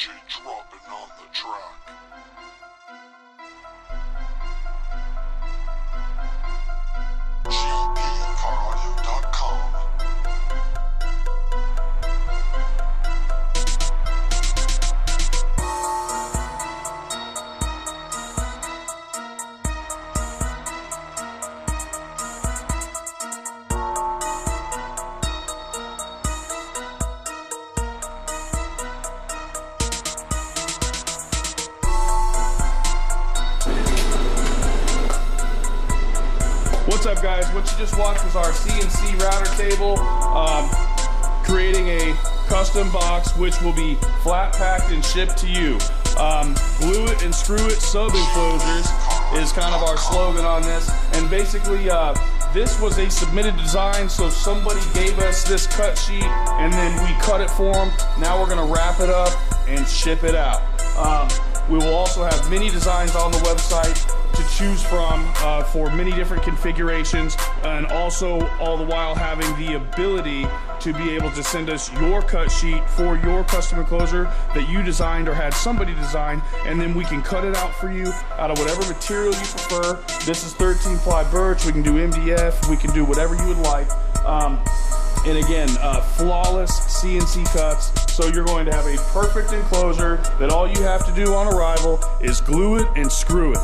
DJ dropping on the track. GPCarAudio.com. What's up, guys? What you just watched was our CNC router table, creating a custom box which will be flat packed and shipped to you. Glue it and screw it sub-enclosures is kind of our slogan on this. And basically, this was a submitted design, so somebody gave us this cut sheet and then we cut it for them. Now we're gonna wrap it up and ship it out. We will also have many designs on the website to choose from for many different configurations, and also all the while having the ability to be able to send us your cut sheet for your custom enclosure that you designed or had somebody design, and then we can cut it out for you out of whatever material you prefer. This is 13 ply birch. We can do MDF. We can do whatever you would like. And again, flawless CNC cuts. So you're going to have a perfect enclosure that all you have to do on arrival is glue it and screw it.